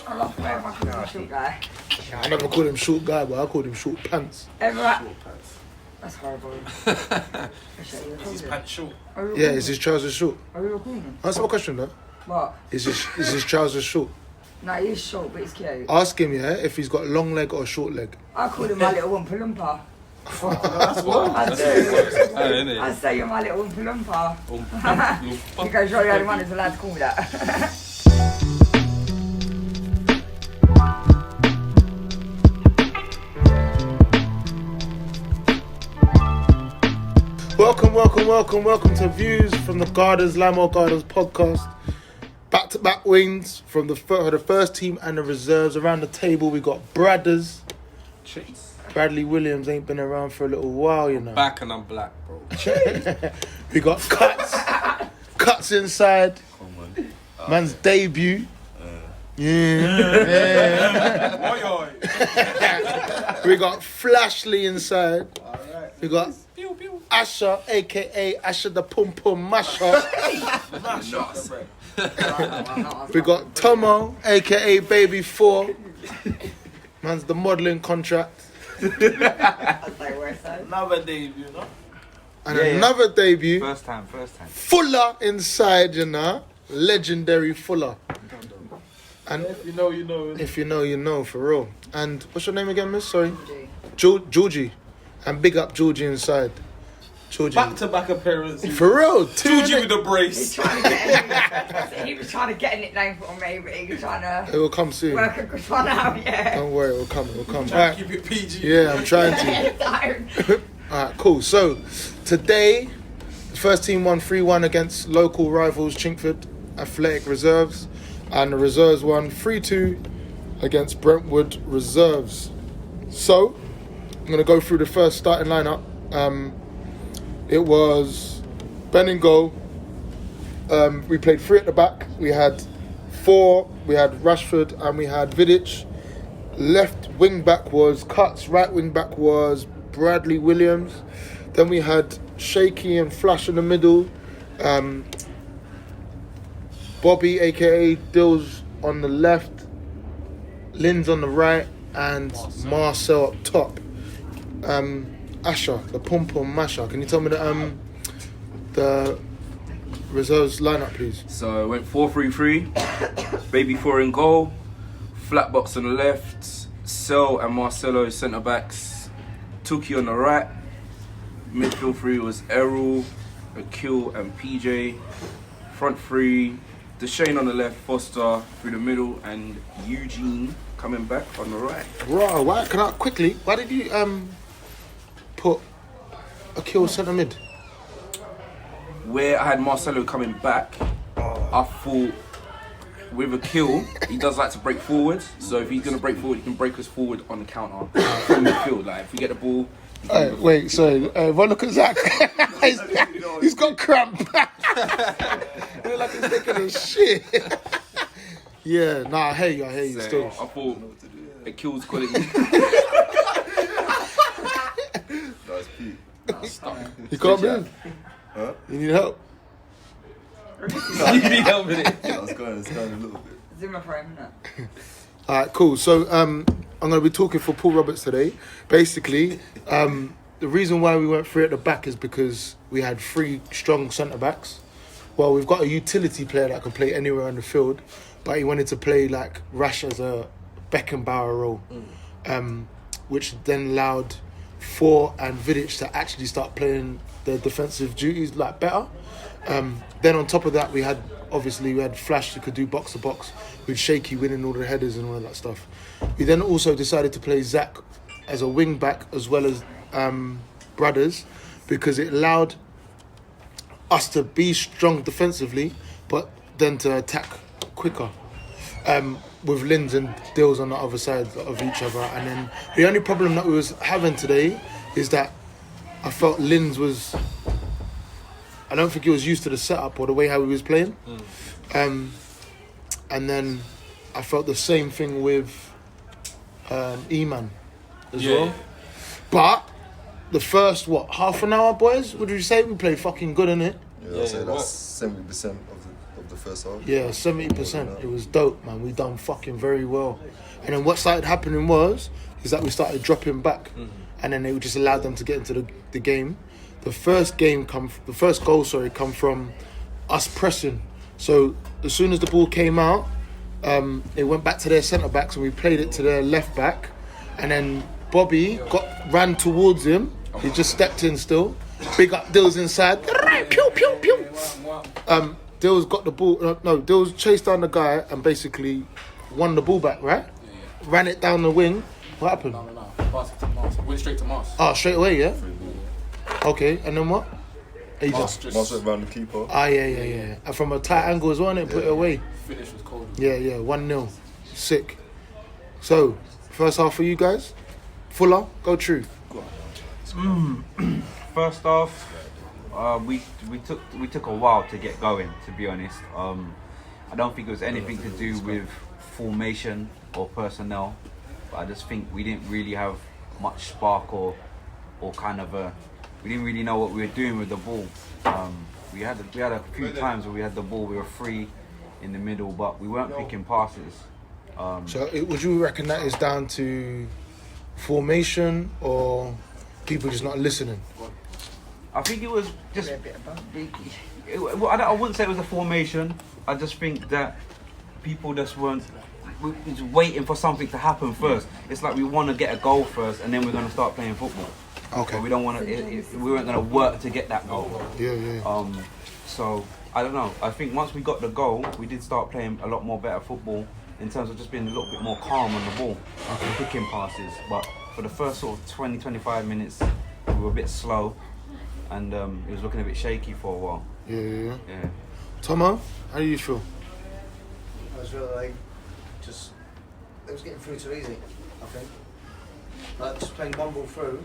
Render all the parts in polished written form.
I love wearing my short guy. I never called him short guy, but I called him short pants. Short pants. That's horrible. His pants short. Yeah, is his trousers short? Are you recording? Answer my question though. What? Is his trousers short? No, he's short, but he's cute. Ask him, yeah, if he's got long leg or short leg. I call him my little Oompa Loompa. That's what? I say you're my little Oompa Loompa. Because you're the only one who's allowed to call me that. Welcome to Views from the Lymore Gardens podcast. Back-to-back wins from the first team and the reserves. Around the table we got Brothers. Chase. Bradley Williams ain't been around for a little while, you know. Back and I'm black, bro. We got Cuts inside. Man's debut. Yeah. We got Flashley inside. We got Asher, aka Asher the Pum Pum Masher. We got Tomo, aka Baby 4. Man's the modelling contract. Another debut, you know? And another debut. First time. Fuller inside, you know. Legendary Fuller. And if you know, you know. If you know, you know, for real. And what's your name again, miss? Sorry? Georgie. And big up Georgie inside. Georgie. Back-to-back appearance. For real. Georgie with the brace. He was trying to get a nickname for me, but he was trying to... It will come soon. Work a good one out, yeah. Don't worry, it will come. Try to keep it PG. Yeah, I'm trying to. Alright, cool. So, today, the first team won 3-1 against local rivals Chingford Athletic Reserves. And the reserves won 3-2 against Brentwood Reserves. So, I'm going to go through the first starting lineup. It was Ben and goal. We played 3 at the back. We had 4. We had Rashford and we had Vidic. Left wing back was Cuts. Right wing back was Bradley Williams. Then we had Shaky and Flash in the middle. Bobby, aka Dills, on the left. Lynn's on the right. And Marcel up top. Asher, the Pum Pum Masher. Can you tell me the reserves lineup, please? So it went 4-3-3. Baby 4 in goal. Flat box on the left. Sel and Marcelo centre backs. Tuki on the right. Midfield 3 was Errol, Akil and PJ. Front 3, Deshane on the left, Foster through the middle, and Eugene coming back on the right. Right, why did you put Akil centre mid? Where I had Marcelo coming back, I thought with Akil, he does like to break forward. So if he's going to break forward, he can break us forward on the counter from midfield. Like if we get the ball. Wait, sorry. Well, look at Zach. he's got cramp. Look like he's taking a shit. Yeah, I hear you So still. I thought Akil's quality. You can't move? Huh? You need help? You need help with it. Yeah, it's going a little bit. Zimmer frame, isn't it? Alright, cool. So I'm going to be talking for Paul Roberts today. Basically, the reason why we went 3 at the back is because we had 3 strong centre-backs. Well, we've got a utility player that can play anywhere on the field, but he wanted to play like Rash as a Beckenbauer role, which then allowed 4 and Vidic to actually start playing the defensive duties like better. Then on top of that, we had Flash who could do box to box with Shaky winning all the headers and all of that stuff. We then also decided to play Zach as a wing back as well as Brothers, because it allowed us to be strong defensively but then to attack quicker, with Linz and Dills on the other side of each other. And then the only problem that we was having today is that I felt Linz was, I don't think he was used to the setup or the way how he was playing. And then I felt the same thing with E-Man as well. But the first, half an hour, boys? What did you say? We played fucking good, innit? Yeah, I'll say that's 70% of the the first half. Yeah, 70%. It was dope, man. We done fucking very well. And then what started happening is that we started dropping back, and then they just allowed them to get into the game. The first goal come from us pressing. So as soon as the ball came out, they went back to their centre backs and we played it to their left back, and then Bobby ran towards him. He just stepped in still. Big up Dills inside. Pew pew pew. Dills got the ball. Dills chased down the guy and basically won the ball back. Right? Yeah. Ran it down the wing. What happened? No. Pass it to Mars. Went straight to Mars. Oh, straight away, yeah. Okay, and then what? Mars went round the keeper. Yeah. And from a tight angle as well, and put it away. Finish was cold. Yeah, 1-0. Sick. So, first half for you guys. Fuller, go Truth. First off, we took a while to get going. To be honest, I don't think it was anything to do with formation or personnel, but I just think we didn't really have much spark or kind of we didn't really know what we were doing with the ball. We had a few times where we had the ball, we were free in the middle, but we weren't picking passes. So would you reckon that is down to formation or people just not listening? I think it was just. I wouldn't say it was a formation. I just think that people just weren't. We were just waiting for something to happen first. It's like we want to get a goal first, and then we're going to start playing football. Okay. But we don't want to. We weren't going to work to get that goal. Yeah. So I don't know. I think once we got the goal, we did start playing a lot more better football in terms of just being a little bit more calm on the ball, and picking passes. But for the first sort of 20-25 minutes, we were a bit slow, and it was looking a bit shaky for a while. Yeah. Tomo, how do you feel? I was really like, it was getting through too easy, I think. Like just playing one ball through.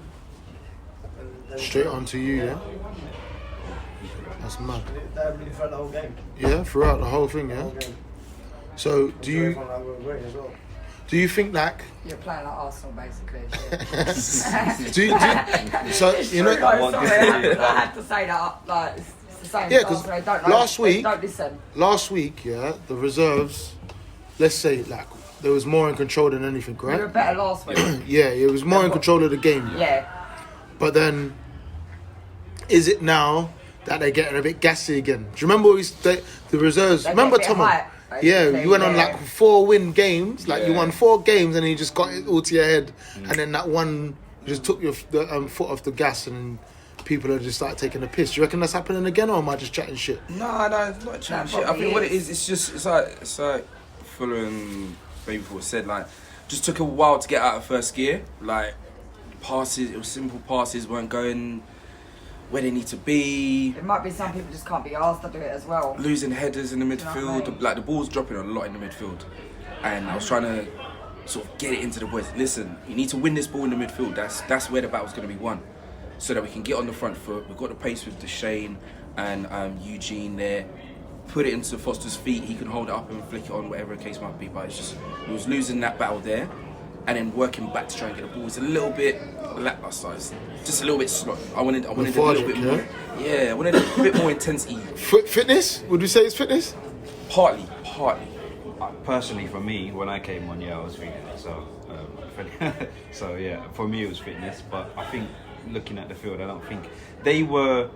And straight on to you, yeah? That's mad. That really throughout the whole game. Yeah, throughout the whole thing, yeah? So do you think that You're playing like Arsenal, basically. so you know? I had to say that. Like, it's the same. Yeah, because don't listen. Last week, yeah, the reserves. Let's say like there was more in control than anything, right? We were better last week. Yeah, it was more in control of the game. Yeah. But then, is it now that they're getting a bit gassy again? Do you remember the reserves? Remember Tomo? Yeah, you went on like 4 win games. Like you won 4 games and you just got it all to your head. And then that one, you just took your foot off the gas and people have just started taking a piss. Do you reckon that's happening again, or am I just chatting shit? No, it's not chatting shit. I think what it is, it's like Fuller and Baby Paul said, like, just took a while to get out of first gear. Like, passes, it was simple passes, weren't going where they need to be. It might be some people just can't be asked to do it as well. Losing headers in the midfield, You know what I mean? like the ball's dropping a lot in the midfield, and I was trying to sort of get it into the boys. Listen, you need to win this ball in the midfield. That's where the battle's going to be won, so that we can get on the front foot. We've got the pace with Deshane and Eugene there. Put it into Foster's feet. He can hold it up and flick it on, whatever the case might be. But it's just we was losing that battle there, and then working back to try and get the ball. It's a little bit lackluster. It's just a little bit slow. I wanted a little bit more. Yeah, I wanted a bit more intensity. Fitness? Would you say it's fitness? Partly. Personally, for me, when I came on, I was feeling it. So, yeah, for me it was fitness. But I think looking at the field, I don't think they were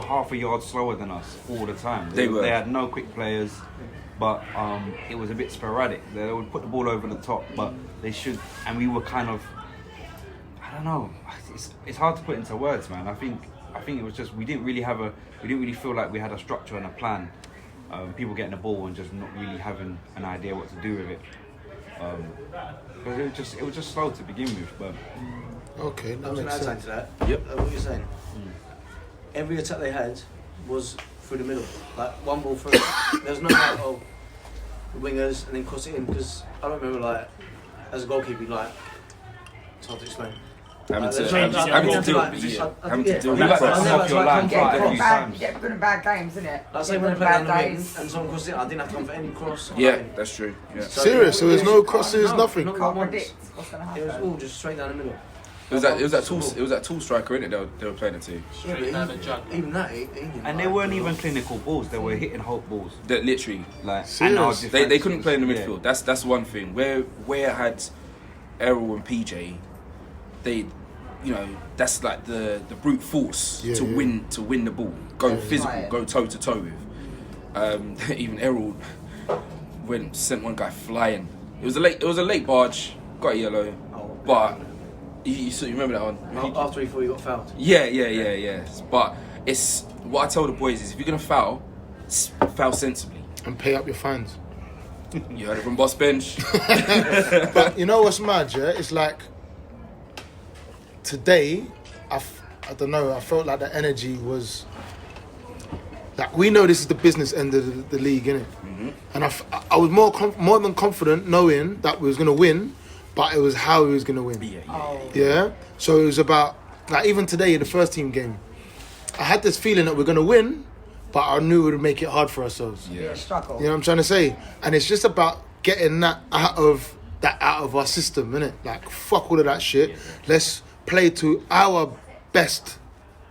half a yard slower than us all the time. They had no quick players, but it was a bit sporadic. They would put the ball over the top, but they should. And we were kind of, I don't know. It's hard to put into words, man. I think it was just we didn't really feel like we had a structure and a plan. People getting the ball and just not really having an idea what to do with it. Because it was just slow to begin with. But okay, that I was makes going to add sense. to that. Yep. What you're saying. Every attack they had was through the middle, like one ball through. There's no like the wingers and then cross it in, because I don't remember, like, as a goalkeeper, like, it's hard to explain. Having to deal with Get that. good and bad games, isn't it? Like, say when I played on the wing and someone crossed it, I didn't have time for any cross. Yeah, that's true. Yeah. Serious? So there's no crosses, nothing? Not Can't once. predict what's going to It was happen. all just straight down the middle. It was that tall striker, innit? They were playing it to. Straight down the jug. Even that, And they weren't even clinical balls. They were hitting hope balls. That literally, Like, Serious? and our they defense couldn't play in the was- midfield. That's one thing. Where it had Errol and PJ, they, that's like the brute force to win the ball. Go physical, Right. go toe to toe with. Even Errol sent one guy flying. It was a late barge, got a yellow, but you remember that one? After he thought he got fouled. Yeah. But it's what I tell the boys is if you're gonna foul sensibly. And pay up your fines. You heard it from Boss Bench. But you know what's mad, yeah? It's like today, I don't know. I felt like the energy was like we know this is the business end of the league, innit? Mm-hmm. And I was more than confident knowing that we was gonna win, but it was how we was gonna win. Yeah. So it was about like even today in the first team game, I had this feeling that we're gonna win, but I knew it would make it hard for ourselves. Yeah, struggle. You know what I'm trying to say? And it's just about getting that out of our system, innit? Like fuck all of that shit. Let's play to our best,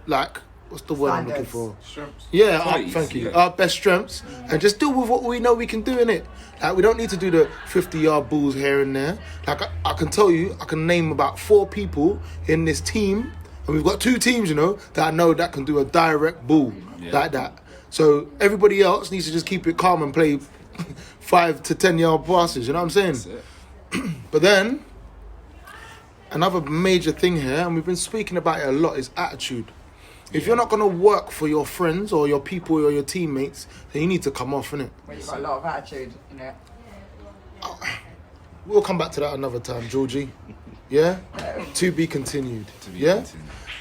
like what's the word I'm looking for? Strengths. Yeah, Qualities, thank you. yeah. Our best strengths, and just deal with what we know we can do in it. Like we don't need to do the 50-yard balls here and there. Like I can tell you, I can name about 4 people in this team, and we've got 2 teams, that I know that can do a direct ball like that. So everybody else needs to just keep it calm and play 5 to 10-yard passes. You know what I'm saying? But then another major thing here, and we've been speaking about it a lot, is attitude. If you're not going to work for your friends or your people or your teammates, then you need to come off, innit? Well, you've got a lot of attitude, We'll come back to that another time, Georgie. Yeah? To be continued. Because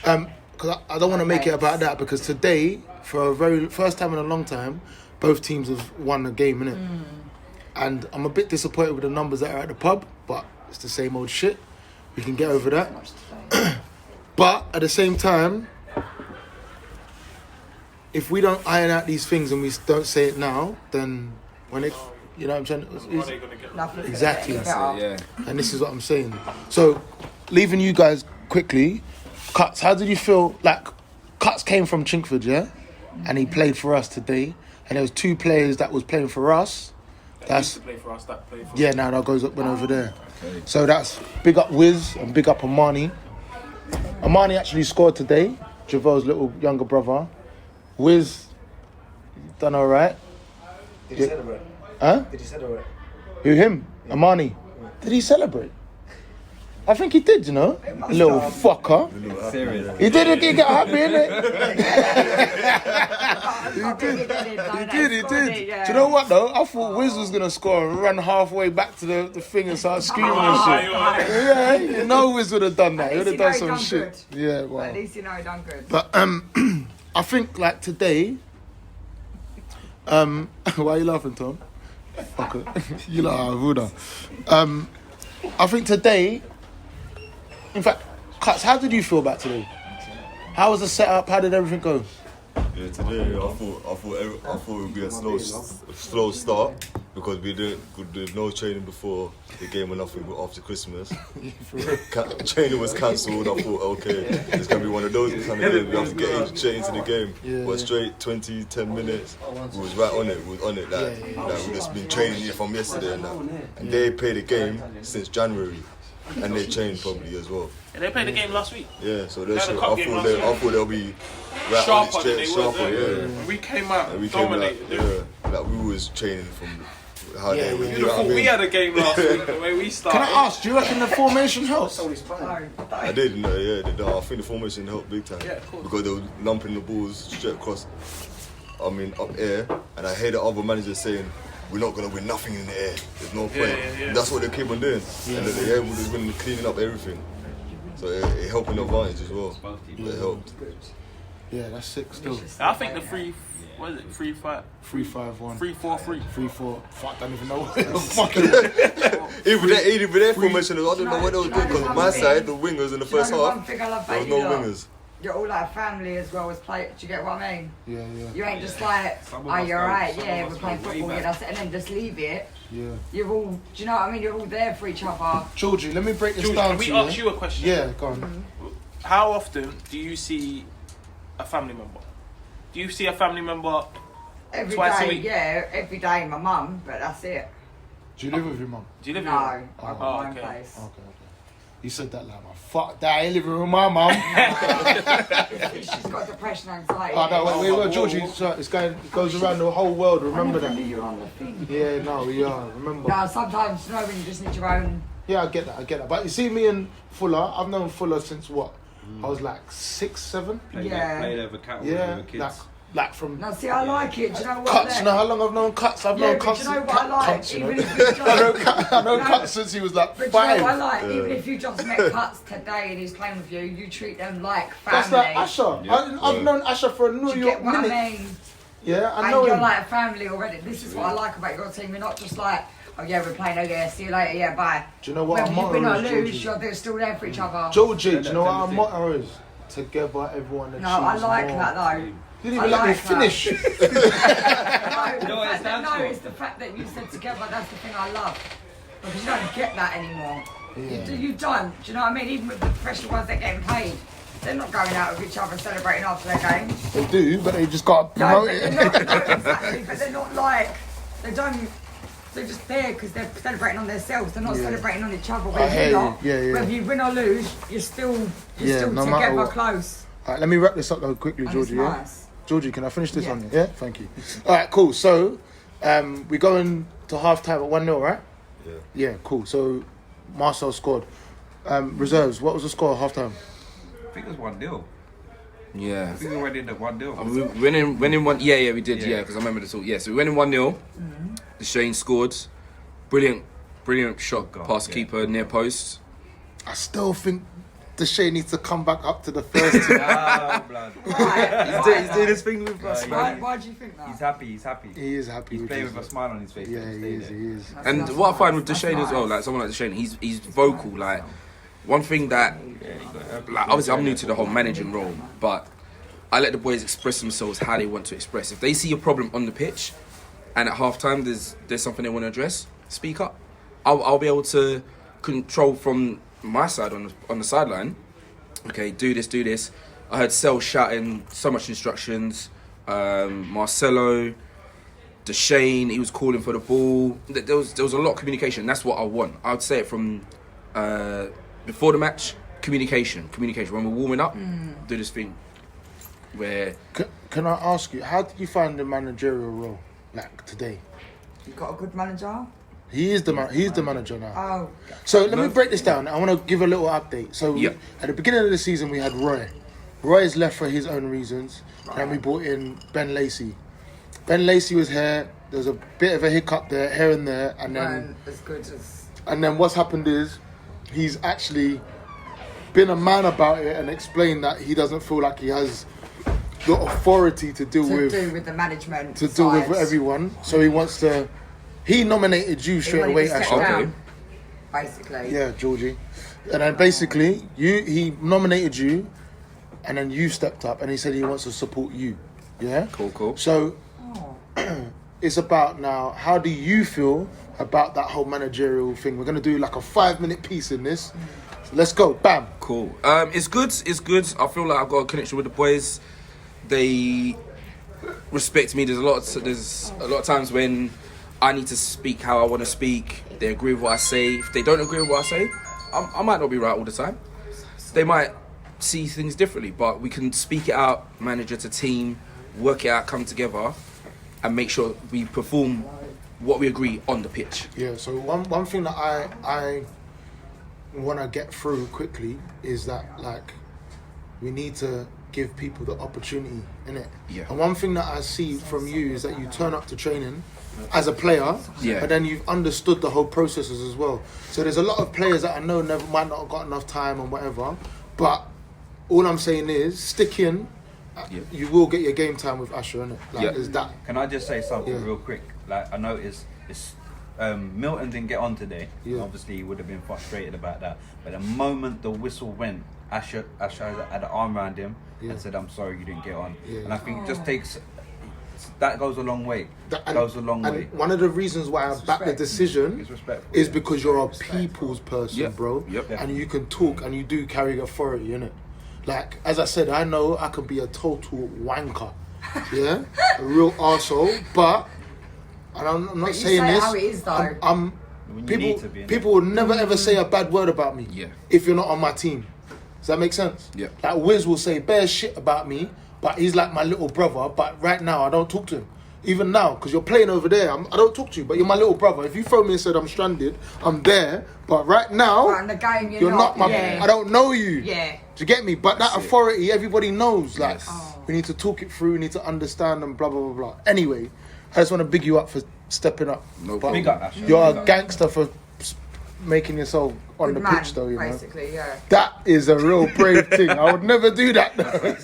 I don't want to make it about that, because today, for a very first time in a long time, both teams have won a game, innit? And I'm a bit disappointed with the numbers that are at the pub, but it's the same old shit. We can get over that. But at the same time, if we don't iron out these things and we don't say it now, then when it, you know what I'm saying? Nothing. Exactly. Yeah. And this is what I'm saying. So, leaving you guys quickly, Cuts, how did you feel? Like, Cuts came from Chingford, yeah? And he played for us today. And there was 2 players that was playing for us. That's Play for us, that play for yeah, now that went over there. Okay. So that's big up Wiz and big up Amani. Amani actually scored today, Javel's little younger brother. Wiz done all right. Did he celebrate? Huh? Did he celebrate? Who, him? Amani. Did he celebrate? I think he did, Little fucker. Serious. He did it, he got happy, innit? He did. Yeah. Do you know what, though? I thought Wiz was going to score and run halfway back to the thing and start screaming and shit. Yeah, you know Wiz would have done that. He would have done some shit. Yeah, At well. least you know he done good. But I think, like, today... why are you laughing, Tom? Fuck it. You like Vuda. I think today... In fact, Cuts, how did you feel about today? How was the setup? How did everything go? Yeah, today I thought it would be a slow start because we did no training before the game or nothing after Christmas. Training was cancelled. I thought, okay, it's gonna be one of those kind of games. We have to get straight into the game. Yeah. But straight 10 minutes, we was right on it. We was on it. Like we just been training here from yesterday and that. And they played the game since January. And they trained probably as well. Yeah, they played the game last week. Yeah, so They I had a cup game last thought they'll be right on it Sharper than straight, they sharper, were. yeah. We came out And we dominated. came like we was training from how they were. You'd have thought we had a game last week, the way we started. Can I ask, do you reckon the formation helps? I did, yeah. I think the formation helped big time. Yeah, of course. Because they were lumping the balls straight across, up air. And I hear the other managers saying, we're not going to win nothing in the air. There's no point. Yeah. That's what they keep on doing. And the air was been cleaning up everything. So it helped in the advantage as well. It helped. Yeah, that's sick still. I think the 3-5, 3-5-1. 3-4-3. 3-4. Fuck, I don't even know what the fuck it is. Even their formation, I don't know what they were doing. Because on my side, the wingers in the first half, there was no wingers. you're all like family as well as play. Do you get what I mean? Yeah, yeah. You ain't just like, Some of oh, us you're go- right, some yeah, of we're us playing go way football, yeah, back. that's it, and then just leave it. Yeah. You're all, do you know what I mean? You're all there for each other. Georgie, let me break this George, down can to we you. ask you a question? Yeah, go on. How often do you see a family member? Do you see a family member Every twice a day, week? yeah, every day, my mum, but that's it. Do you live with your mum? Do you live No, in? I've got my own okay. place. Okay. You said that like, fuck that, I ain't living with my mum. She's got depression, anxiety. Oh, no, wait, whoa, Georgie, whoa. sorry, it goes around the whole world, remember I never knew that? you were on the thing. Yeah, no, we are, remember. No, sometimes, you know, when you just need your own. Yeah, I get that. But you see me and Fuller, I've known Fuller since what? I was like 6, 7? Yeah. Played over cattle Yeah, with the kids. like from No, see, I like it. Do you know what? Cuts. You then? know how long I've known Cuts? I've Yeah, known but Cuts. do you know what I like? Cuts, you know. Even if you just, I know No. Cuts since he was like but 5. do you know what I like? Even if you just met Cuts today and he's playing with you, you treat them like family. That's like Asher. Yeah. I've known Asher for a New Do you York get what minute. I mean? Yeah, I And know you're him. like family already. This is what I like about your team. You're not just like, oh yeah, we're playing, oh yeah, see you later, yeah, bye. Do you know what our Whether you win or motto is, lose, Georgie? you're still there for each other. Georgie, do you know what our Everything. motto is? Together, everyone achieves No, I like more. that though. You didn't I even let me like that. finish. No, it's the fact that you said together, that's the thing I love. Because you don't get that anymore. Yeah. You don't. Do you know what I mean? Even with the professional ones that get paid, they're not going out with each other celebrating after their game. They do, but they just got to No, promote but it. they're not, no, exactly, but they're not like, they're just there because they're celebrating on themselves. They're not Yeah. celebrating on each other. I Whether hear you're not, you. Yeah, yeah. whether you win or lose, you're still Yeah, no matter together what. close. Alright, let me wrap this up though quickly, And Georgie. it's Yeah? nice. Georgie, can I finish this Yeah. on you? Yeah, thank you. All right, cool. So, we're going to half time at 1-0, right? Yeah. Yeah, cool. So, Marcel scored. Reserves, what was the score at half time? I think it was 1-0. Yeah. I think we went in at 1-0. We winning one. Yeah, we did. Yeah. Yeah, because I remember this all. Yeah, so we went in 1-0. Shane scored. Brilliant shot God, past yeah. keeper near post. I still think Deshae needs to come back up to the first team. Ah, blood. He's doing his thing with us, man. Why do you think that? He's happy. He's happy. He is happy. He's which playing is- with a smile on his face. Yeah, he is. He is. That's- And that's what I find with nice. Deshane That's as well, nice. like someone like Deshane, he's vocal. Like one thing that, like obviously I'm new to the whole managing role, but I let the boys express themselves how they want to express. If they see a problem on the pitch, and at half time there's something they want to address, speak up. I'll be able to control from my side on the sideline. Okay, do this. I heard Sel shouting so much instructions. Marcelo, Deshane, he was calling for the ball. There was a lot of communication. That's what I want. I would say it from before the match. Communication. When we're warming up, do this thing where Can I ask you, how did you find the managerial role, like today? You got a good manager? He's the manager now. Oh, So let me break this down. I want to give a little update. So Yeah. at the beginning of the season, we had Roy. Roy's left for his own reasons. Then we brought in Ben Lacey. Ben Lacey was here. There was a bit of a hiccup there, here and there, and then man, as good as. and then what's happened is he's actually been a man about it and explained that he doesn't feel like he has the authority to deal To with do with the management. to deal with sides. everyone. So he wants to. He nominated you He straight wanted away, to step Ashley. down, basically. Yeah, Georgie. And then basically, he nominated you, and then you stepped up, and he said he wants to support you. Yeah? cool. So, Oh. it's about now, how do you feel about that whole managerial thing? We're going to do like a 5-minute piece in this. So let's go. Bam. Cool. It's good. I feel like I've got a connection with the boys. They respect me. There's a lot of times when I need to speak how I want to speak. They agree with what I say. If they don't agree with what I say, I might not be right all the time. They might see things differently, but we can speak it out, manager to team, work it out, come together, and make sure we perform what we agree on the pitch. Yeah, so one thing that I want to get through quickly is that, like, we need to give people the opportunity, innit? Yeah. And one thing that I see from you is that you turn up to training as a player, Yeah. but then you've understood the whole processes as well. So there's a lot of players that I know might not have got enough time and whatever, but all I'm saying is stick in. Yeah. You will get your game time with Asher, innit? Like, Yeah. there's that. Can I just say something Yeah. real quick? Like, I know it's Milton didn't get on today. Yeah. Obviously, he would have been frustrated about that. But the moment the whistle went, Asher had an arm around him and said, "I'm sorry, you didn't get on." Yeah. And I think it just takes. That goes a long way. Goes a long way. One of the reasons why I back the decision It's respectful, is yeah. because you're a people's person, Yep. bro. Yep. And you can talk and you do carry authority, innit? Like, as I said, I know I can be a total wanker, yeah? A real arsehole, but, and I'm not you saying say this, how it is, though. I'm When you need to be, innit? people will never ever say a bad word about me Yeah. if you're not on my team. Does that make sense? Yeah. Like, Wiz will say bare shit about me, but he's like my little brother, but right now I don't talk to him. Even now, because you're playing over there, I don't talk to you, but you're my little brother. If you phone me and said I'm stranded, I'm there. But right now, Right, in the game, you're not my. yeah. I don't know you. Yeah. Do you get me? But that authority, everybody knows. Like, Yes. we need to talk it through. We need to understand and blah blah blah blah. Anyway, I just want to big you up for stepping up. No But Big up, Asher. you're Big a up. gangster for making yourself on Good the man, pitch, though. You know. basically, yeah. That is a real brave thing. I would never do that. Though.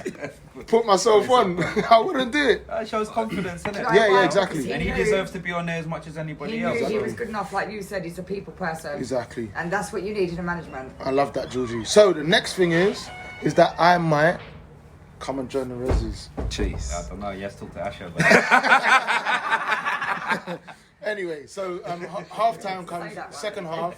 Put myself on. I wouldn't do it. That shows confidence, innit? Like, Yeah, well, exactly. And he knew- deserves to be on there as much as He anybody knew else. he was good enough, like you said, he's a people person. Exactly. And that's what you need in a management. I love that, Georgie. So the next thing is that I might come and join the Ressies. Chase. I don't know. Yes, talk to Asher. But Anyway, so half time comes, Say that, second half.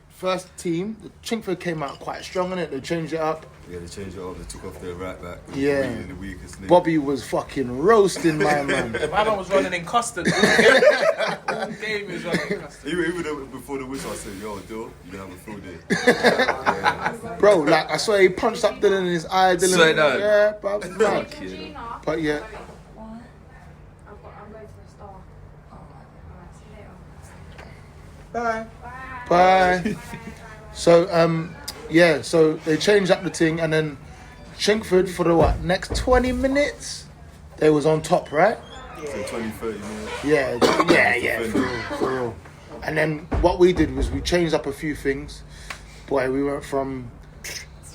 First team, the Chingford came out quite strong in it. They changed it up. Yeah, they changed it up. They took off their right back. Yeah. Really the weakest link. Bobby was fucking roasting my man. My man was running in custard. All game he was running in custard. Even before the whistle, I said, "Yo, Dill, you gonna have a field day." Yeah. Bro, like I swear he punched up Dylan in his eye. Dylan, Swear down. yeah, bro, it's mad. But yeah, I'm going to the store. Alright, see you later. bye. So yeah, so they changed up the thing, and then Chingford for the next 20 minutes, they was on top, right? So 20, 30 minutes. Yeah, for real. And then what we did was we changed up a few things. Boy, we went from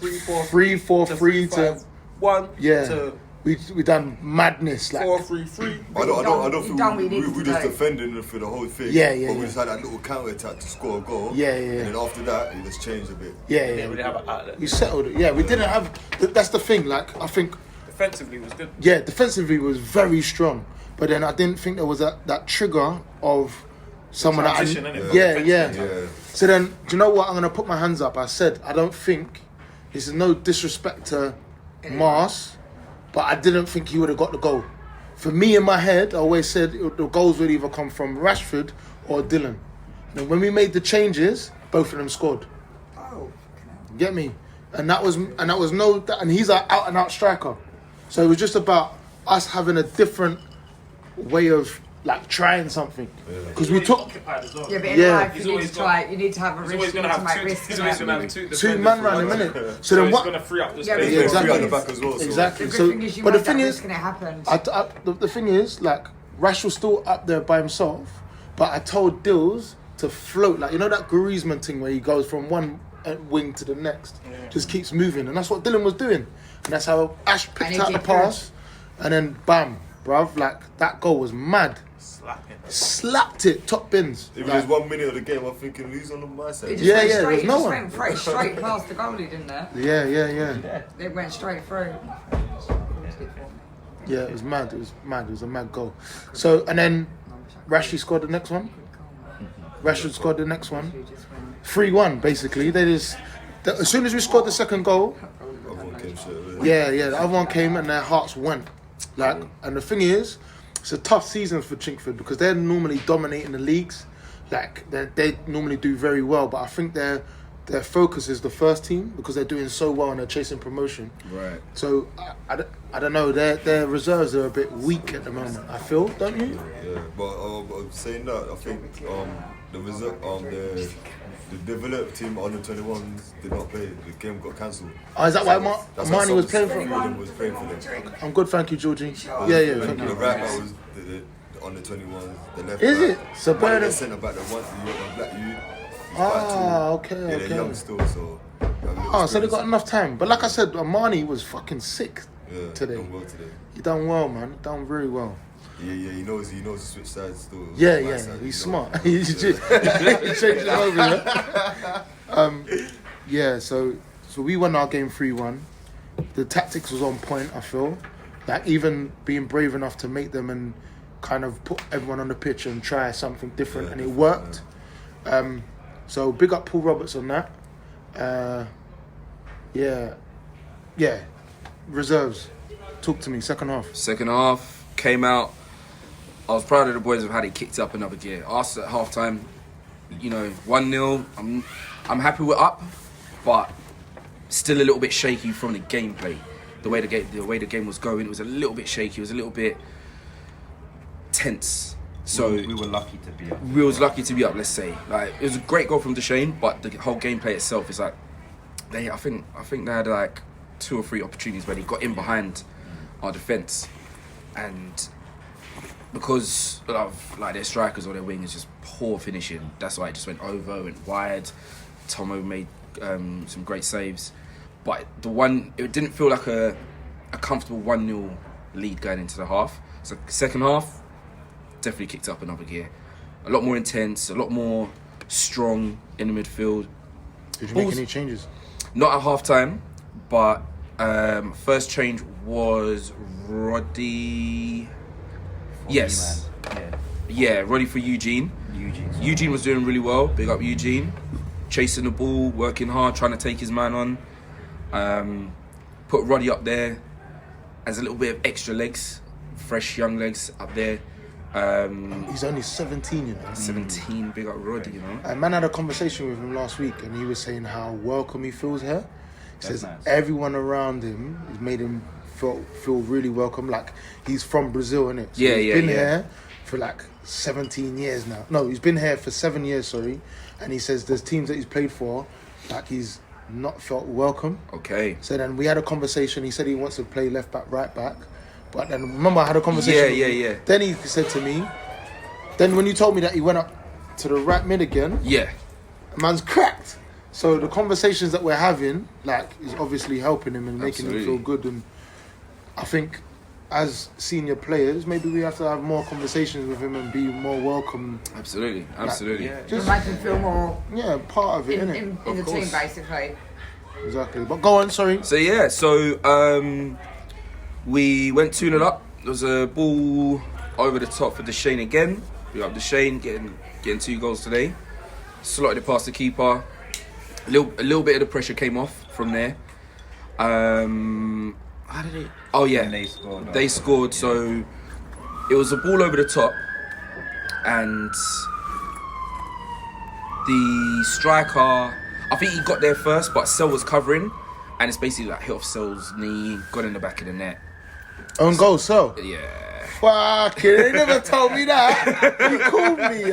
3-4-3 to 1 yeah. to We done madness like 4-3-3. I don't You've done what you think needed we to just do. defended for the whole thing. Yeah, But we yeah. just had that little counter attack to score a goal. Yeah. And then after that, it just changed a bit. Yeah. Didn't really have an outlet. We settled it. Yeah, we didn't have. That's the thing. Like I think, Defensively was good. yeah, defensively was very strong, but then I didn't think there was that trigger of someone that Transition, innit? yeah. Yeah. So then, do you know what? I'm gonna put my hands up. I said I don't think. This is no disrespect to Mars, but I didn't think he would have got the goal. For me, in my head, I always said the goals would either come from Rashford or Dylan. And when we made the changes, both of them scored. Oh, You get me? And he's an out and out striker. So it was just about us having a different way of like trying something. Because we took Occupied as well. yeah, but in Yeah. life, He's you need always to try. You need to have a He's risk. always You going need to to have make two. risks. He's always going to have two. two man round a minute. So So then he's what? going to free up the Yeah, space. but Yeah, exactly. Free at the back as well. So. Exactly. The good So, thing is you but the made that thing risk is, and it happened. the thing is, like Rash was still up there by himself, but I told Dills to float, like you know that Griezmann thing where he goes from one wing to the next, just keeps moving, and that's what Dylan was doing, and that's how Ash And picked he out the did pass, and then bam, bruv, like that goal was mad. Slapping. Slapped it, top bins. Even Like, just 1 minute of the game, I'm thinking, who's on my It side? just Yeah, went yeah, straight, there's it no just one. went straight past the goalie, didn't it? yeah. It went straight through. Yeah, it was mad. It was a mad goal. So, and then Rashie scored the next one. Rashford scored the next one. 3-1, basically. As soon as we scored the second goal, Everyone came straight away. yeah, the other one came and their hearts went. Like, and the thing is, it's a tough season for Chingford because they're normally dominating the leagues. Like, they normally do very well, but I think their focus is the first team because they're doing so well and they're chasing promotion. Right. So I don't know. Their reserves are a bit weak at the moment. I feel, don't you? Yeah, but saying that, I think the developed team under 21s did not play. The game got cancelled. Oh, is that why That's why Marnie was some- playing for him? William was playing for them. I'm good, thank you, Georgie. Yeah. And Thank the you. right back was the under 21s. The left Is back. it? So One of better the than- centre back that wants the black youth. Ah, okay. Yeah, they're young still, so. Oh, so they got enough time. But like I said, Marnie was fucking sick Yeah, today. done well today. He done well, man. He done very well. Yeah, he knows to switch sides to Yeah, my yeah, side, he's you know. smart. He changes over, yeah. Yeah, so we won our game 3-1. The tactics was on point, I feel. Like, even being brave enough to make them and kind of put everyone on the pitch and try something different, and it worked. So big up Paul Roberts on that. Yeah. Reserves. Talk to me, second half. Second half came out. I was proud of the boys of how they kicked up another gear. Us at half time, 1-0. I'm happy we're up, but still a little bit shaky from the gameplay. The way the game was going, it was a little bit shaky. It was a little bit tense. So we were lucky to be up. We was lucky to be up. Let's say, like, it was a great goal from Deshane, but the whole gameplay itself is like, I think they had like 2 or 3 opportunities where they got in behind our defence, and because of like their strikers or their wingers just poor finishing, that's why it just went over, went wide. Tomo made some great saves, but it didn't feel like a comfortable 1-0 lead going into the half. So second half definitely kicked up another gear, a lot more intense, a lot more strong in the midfield. Did you make any changes? Not at half time, but first change was Roddy. Yes. Yeah, Roddy for Eugene. Eugene was doing really well. Big up Eugene. Chasing the ball, working hard, trying to take his man on. Put Roddy up there as a little bit of extra legs, fresh young legs up there. He's only 17, 17, big up Roddy, Man had a conversation with him last week, and he was saying how welcome he feels here. He says nice. everyone around him has made him feel really welcome. Like, he's from Brazil, innit? So he's been here for like 17 years now. No, he's been here for 7 years, sorry. And he says there's teams that he's played for, like, he's not felt welcome. Okay. So then we had a conversation. He said he wants to play left back, right back. But then remember I had a conversation. Yeah. Then he said to me, then when you told me that he went up to the right mid again, man's cracked. So the conversations that we're having, like, is obviously helping him and making him feel good. And I think as senior players, maybe we have to have more conversations with him and be more welcome. Absolutely. Just make him feel more part of it, innit? In the team, basically. Exactly. But go on, sorry. So we went 2-0 up. There was a ball over the top for Deshane again. We got Deshane getting 2 goals today. Slotted it past the keeper. A little bit of the pressure came off from there. How did it? Oh yeah, they scored. So it was a ball over the top, and the striker, I think he got there first, but Sel was covering, and it's basically like hit off Sel's knee, got in the back of the net. Own goal, Sel? Yeah. Fuck it, they never told me that. He called me,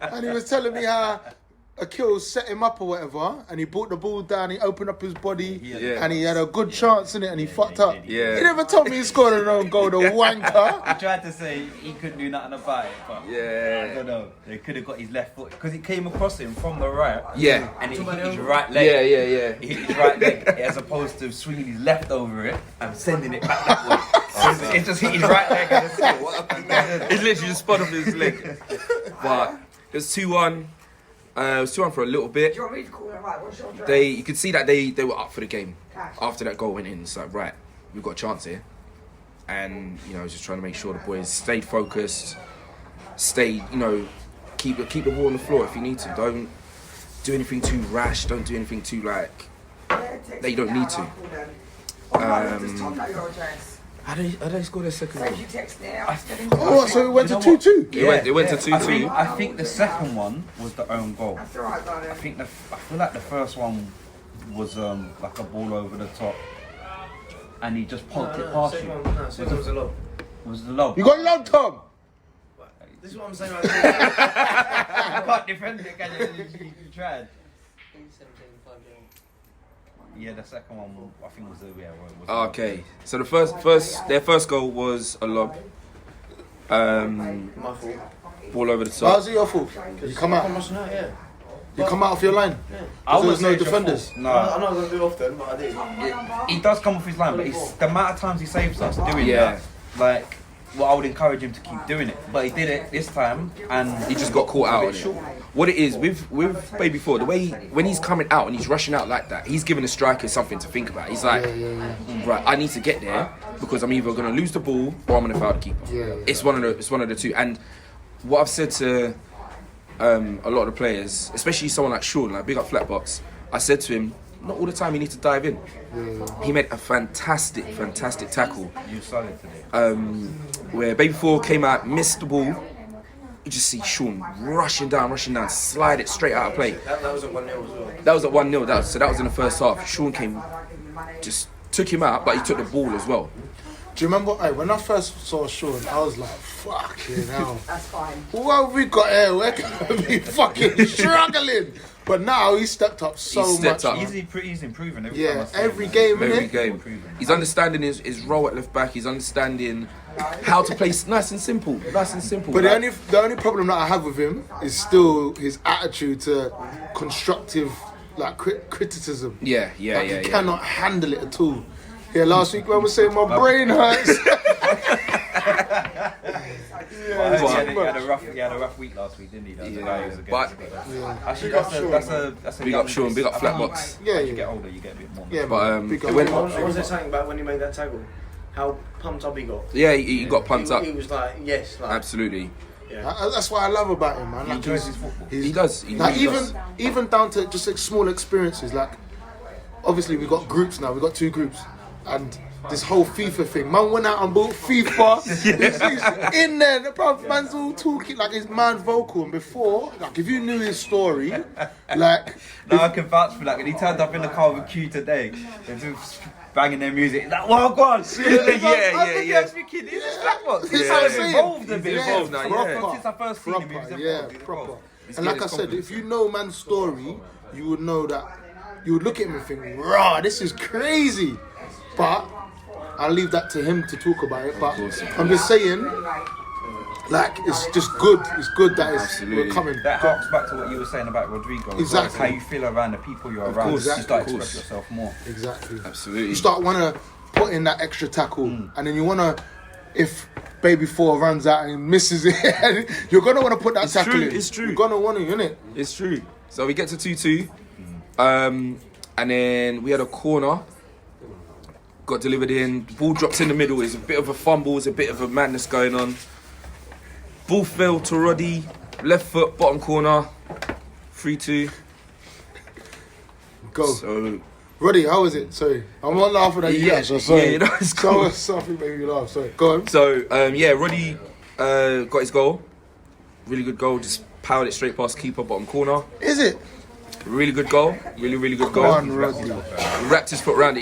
and he was telling me how Akil set him up or whatever, and he brought the ball down, he opened up his body, and he had a good chance in it, and he fucked up. Yeah. He never told me he scored an own goal, the wanker. I tried to say he couldn't do nothing about it, but I don't know. They could have got his left foot, because it came across him from the right. Yeah. And it hit his right leg. Yeah. He hit his right leg, as opposed to swinging his left over it and sending it back that way. So it just hit his right leg and It's literally just spun off his leg. But it was 2-1. It was 2-1 for a little bit. Do you want me to call it right? What's your address? You could see that they were up for the game. Cash. After that goal went in. It's like, right, we've got a chance here. And, just trying to make sure the boys stayed focused, keep the ball on the floor if you need to. Don't do anything too rash. Don't do anything too, that you don't need to. How did they score their second goal? So it went to 2-2? It went to 2-2. I think the second one was the own goal. That's all right, darling. I feel like the first one was like a ball over the top, and he just poked it past you. It was a lob. It was the lob. You got lobbed, Tom? This is what I'm saying. You can't defend it, can you? You tried. Yeah, the second one, I think was Okay, so their first goal was a lob. My fault. Ball over the How's top. it your fault? You come out. You come out off your line. I There's no defenders. No, I'm not going to do it often, but I did. he does come off his line, but it's the amount of times he saves us doing Yeah. that. Like, well, I would encourage him to keep doing it. But he did it this time, and He just got caught out on it. What it is with Baby Four, the way when he's coming out and he's rushing out like that, he's giving the strikers something to think about. He's like, right, I need to get there because I'm either going to lose the ball or I'm going to foul the keeper. It's one of the two. And what I've said to a lot of the players, especially someone like Sean, like big up Flatbox, I said to him, not all the time you need to dive in. He made a fantastic tackle. you solid today. Where Baby Four came out, missed the ball. You just see Sean rushing down, slide it straight out of play. That was at 1-0 as well. That was at 1-0. That was in the first half. Sean came, just took him out, but he took the ball as well. Do you remember, when I first saw Sean, I was like, fucking hell. That's fine. What have we got here? We're going to be fucking struggling. But now he's stepped up so much. He's improving every time. Every game, Every innit? game. He's understanding his role at left back. He's understanding how to play nice and simple. But the only problem that I have with him is still his attitude to constructive criticism. He He cannot handle it at all. Yeah, last week I was saying my brain hurts. He had a rough week last week, didn't he? That was the guy who was against it. Actually, that's a big up Sean, big up Flatbox. As you get older, you get a bit more. Yeah, but Was there something about when he made that tackle? How pumped up he got? Yeah, he got pumped up. He was like, yes, like Absolutely. Yeah. That's what I love about him, man. He enjoys his football. He does. He Like really does. even down to just like small experiences. Like obviously we got groups now. We got 2 groups, and this whole FIFA thing. Man went out and bought FIFA. He's in there. The bruv, man's all talking like his man's vocal. And before, like if you knew his story, like No, I can vouch for that. When he turned up in the car with Q today, they're just banging their music. Like, well, go on. yeah. I was thinking, he's just Flatbox. He's involved a bit. He's involved now, yeah. Since I first seen him, he was involved. proper. And like I said, if you know man's story, you would know that. You would look at him and think, "Rah, this is crazy." But I'll leave that to him to talk about it. But I'm just saying, like, it's just good. It's good that we're coming. That harks back to what you were saying about Rodrigo. Exactly. How you feel around the people you're around. course, You start of to course. express yourself more. Exactly. Absolutely. You start want to put in that extra tackle, and then you want to, if Baby Four runs out and misses it, you're gonna want to put that tackle in. It's true. You're gonna want to, innit? It's true. So we get to 2-2, and then we had a corner. Got delivered in. The ball drops in the middle. It's a bit of a fumble. It's a bit of a madness going on. Ball fell to Roddy. Left foot, bottom corner. 3-2. Go. So Roddy, how was it? Sorry, I'm not laughing at you guys. So sorry. Yeah, no, it's cool. Something made me laugh. Sorry. Go on. So Roddy got his goal. Really good goal. Just powered it straight past keeper, bottom corner. Is it? Really good goal. Really good Go goal. on, Roddy. He wrapped his foot around it.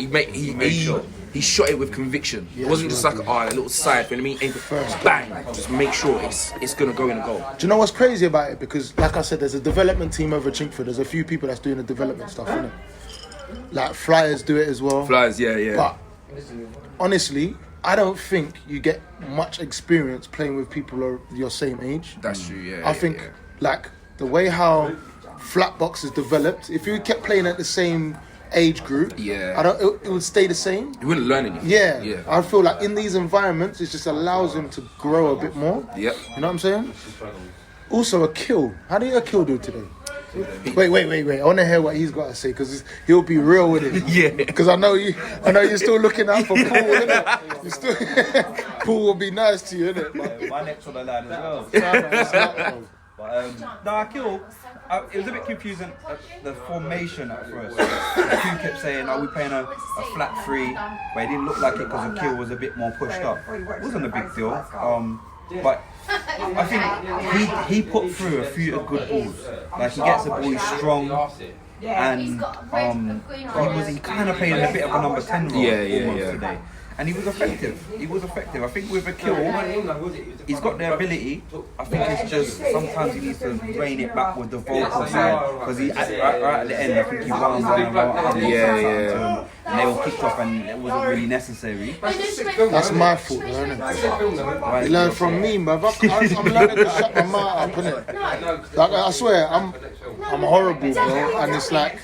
He shot it with conviction. It wasn't just like a little side. You know what I mean? Just bang. Just make sure it's gonna go in the goal. Do you know what's crazy about it? Because, like I said, there's a development team over Chingford. There's a few people that's doing the development stuff, innit? Like Flyers do it as well. Flyers, yeah. But honestly, I don't think you get much experience playing with people your same age. That's true. Yeah. I think like the way how Flatbox is developed. If you kept playing at the same age group, it would stay the same. You wouldn't learn anything. Yeah. I feel like in these environments, it just allows him to grow a bit more. Yep. You know what I'm saying? Also, a kill. How did a kill do today? Wait. I want to hear what he's got to say because he'll be real with it. Yeah. Because I know you're still looking out for Paul, innit? You still Paul will be nice to you, innit? My neck's on the line as well. Akil, it was a bit confusing the formation at first. Q kept saying, "Are we playing a flat 3?" But it didn't look like it because Akil was a bit more pushed up. It wasn't a big deal, but I think he put through a few good balls. Like he gets the ball, he's strong, and he kind of played a bit of a number 10 role today. And he was effective. I think with Akil, he's got the ability. I think it's just sometimes he needs to rein it back with the vocal side because right at the end, I think he wound up. and they were kicked off, and it wasn't really necessary. That's my fault, isn't it? You learn from me, bruv. I'm learning to shut my mouth up, innit? Like, I swear, I'm horrible, bro. And it's like,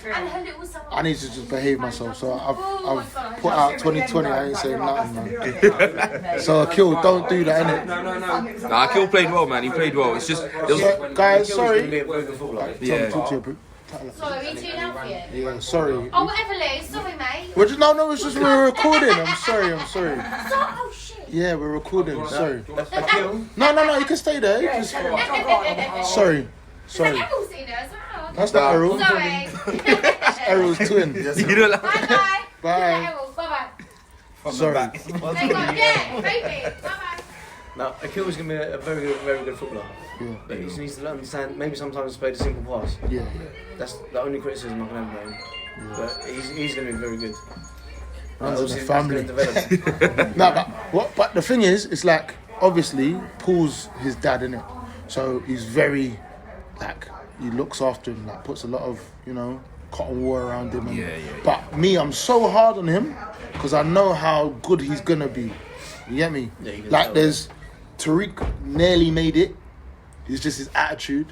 I need to just behave myself. So I've put out 2020, I ain't saying nothing, man. So Akil, don't do that, innit? Nah, Akil played well, man. He played well. It's just, guys, sorry. yeah. Talk to you, Sorry, are you too loud for you? yeah, sorry. Oh, whatever, Liz. Sorry, mate. No, it's just we're recording. I'm sorry. Oh, shit. Yeah, we're recording. Sorry. No, you can stay there. You just, sorry. Errol's in there as well. That's not Errol. Sorry. That's Errol's twin. You know, like, Bye-bye. Bye. Errol, bye-bye. Sorry. Yeah, baby. Bye-bye. Now, Akil's going to be a very good footballer. Yeah. But he just needs to understand, maybe sometimes play the simple pass. Yeah. That's the only criticism I can have about him. But he's going to be very good. Runs in the Obviously, family. he's gonna develop. But the thing is, it's like, obviously, Paul's his dad, innit? So he's very, like, he looks after him, like, puts a lot of, cotton wool around him. And, But me, I'm so hard on him because I know how good he's going to be. You get me? Yeah, you can like, tell. there's Tariq nearly made it. It's just his attitude.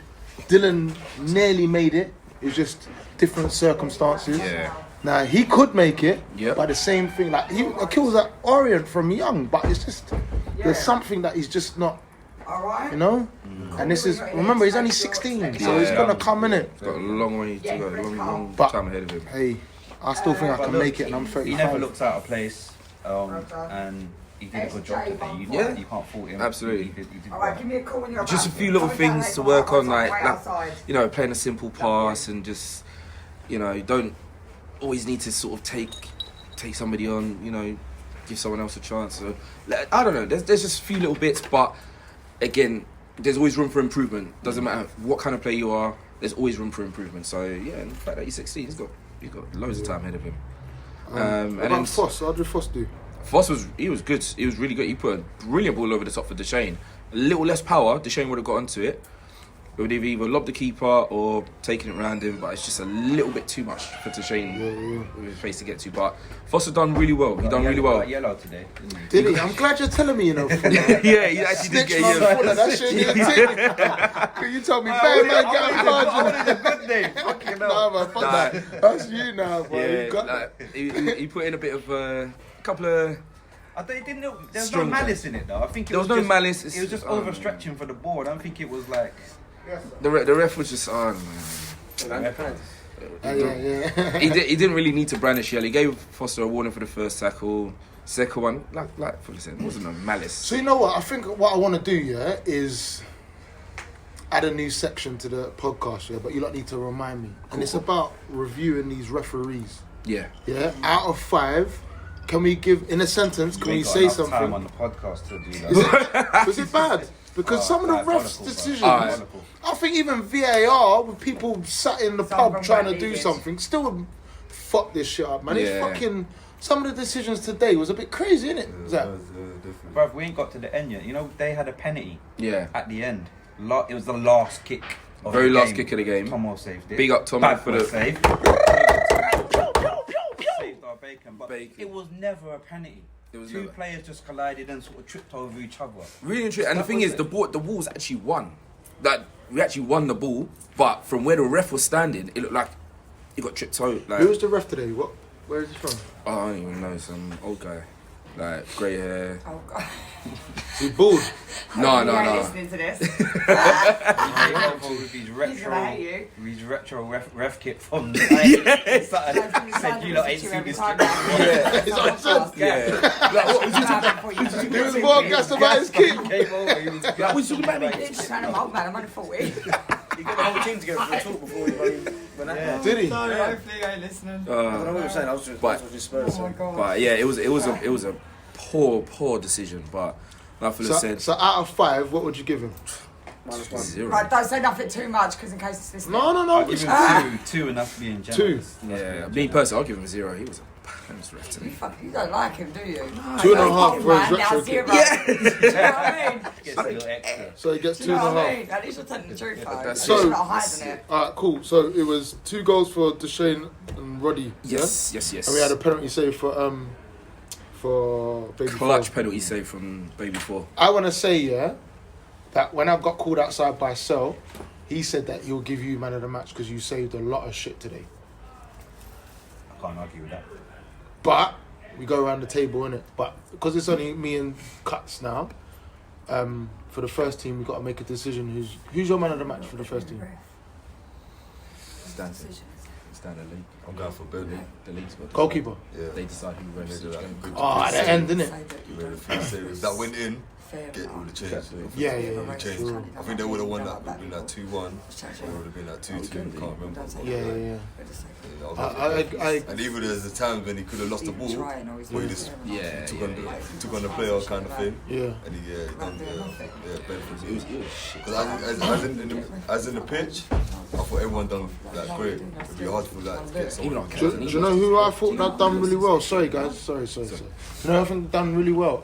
Dylan nearly made it. It's just different circumstances. Yeah. Now, he could make it, Yep. but the same thing, like, Akil was at Orient from young, but it's just, there's something that he's just not, And this is, remember, he's only 16, so he's going to come in it. he's got a long way to go, long But- time ahead of him. Hey, I still think I can make it, and I'm 35. He never looks out of place, and he did a good job today. You can't fault him. Absolutely. He did Alright, give me a call when you're Just a back. few little things to work on, like outside. playing a simple pass and just, you don't always need to sort of take somebody on, give someone else a chance. So, I don't know, there's just a few little bits, but again, there's always room for improvement. Doesn't matter what kind of player you are, there's always room for improvement. So yeah, and the fact that he's 16, he's got loads of time ahead of him. What And about then Foss? How did Foss do? Foss was good. He was really good. He put a brilliant ball over the top for Deshane. A little less power, Deshane would have got onto it. It would have either lobbed the keeper or taken it round him, but it's just a little bit too much for Deshane with his face to get to. But Foss has done really well. He done really well. Yellow today. Did he? I'm glad you're telling me, Fuller. Yeah, he actually did get yellow. Fuller, that shit didn't You told me, bad man, get a card. What is a good name? Fucking Nah, man, fuck that. That's you now, bro. You got that. He put in a bit of a couple of. There was Strong no malice in it though. I think There was no malice. It was just overstretching for the ball. I don't think it was like. The ref was just man. Yeah. He didn't really need to brandish yellow. He gave Foster a warning for the first tackle. Second one, like Fuller said, wasn't no malice. So you know what? I think what I want to do, is add a new section to the podcast, but you lot need to remind me. And it's about reviewing these referees. Yeah. Yeah. Out of 5, can we give in a sentence? Can we say something? Time on the podcast to do that. Was it bad? Because some of the refs' decisions, I think even VAR, with people sat in the pub trying to do something, still would fuck this shit up, man. It's fucking. Some of the decisions today was a bit crazy, innit? Zach? Bruv, we ain't got to the end yet. They had a penalty. Yeah. At the end, it was the last kick. Very last kick of the game. Tomo saved it. Big up Tomo for the save. Saved our bacon, but it was never a penalty. Two players just collided and sort of tripped over each other. Really interesting. And the thing is, the ball's actually won. Like, we actually won the ball, but from where the ref was standing, it looked like he got tripped out. Like, who was the ref today? Where is he from? Oh, I don't even know. Some old guy, like grey hair. Oh God. Is he bald? No. Listening to this. With his retro ref kit from said you lot ain't seen this kit. He was more gassed about his kit. What's talking about me? Just trying to mold, man. I'm only 40. He got the whole team together for a talk before he went out. Did he? No, hopefully you ain't listening. I don't know what he was saying. I was just Spurs. Oh my God. But yeah, it was a poor decision. But like Fuller said, So out of 5, what would you give him? -1. 0. Right, don't say nothing too much, because in case it's this. No. I'll give him 2 and that's being generous. Yeah, me personally, I'll give him 0. He was a pants ref to me. You don't like him, do you? 2.5 for his retro kick. Yeah. Do you know what I mean? Gets a little extra. So he gets Do you know what I 2.5. mean? At least you're telling the truth, though. That's You're so- not hiding it. Alright, cool. So it was 2 goals for Deshane and Roddy. Yes. And we had a penalty save for Baby Clutch Four. penalty save from Baby 4. I want to say, that when I got called outside by Cell, he said that he'll give you man of the match because you saved a lot of shit today. I can't argue with that. But we go around the table, innit? But because it's only me and Cuts now, for the first team, we got to make a decision. Who's your man of the match for the first team? Standard league. I'm going for Billy. The league's got Goalkeeper. Yeah. They decide who runs They do each that. game. Oh, at the end, innit? You made a few saves. If that went in, get all the change. Yeah. Change. Sure. I think they would have won that. Would have been like 2-1. Or it would have been like 2-2. Can't remember. Yeah. Yeah, and even there's the times when he could have lost the ball, where he just took on the player kind of thing. Yeah. And he done benefits. It was shit. Because as in the pitch, I thought everyone done like great. It'd be hard for like to get someone. Do you know who I thought that done really well? Sorry, guys. Sorry. You know, I think done really well.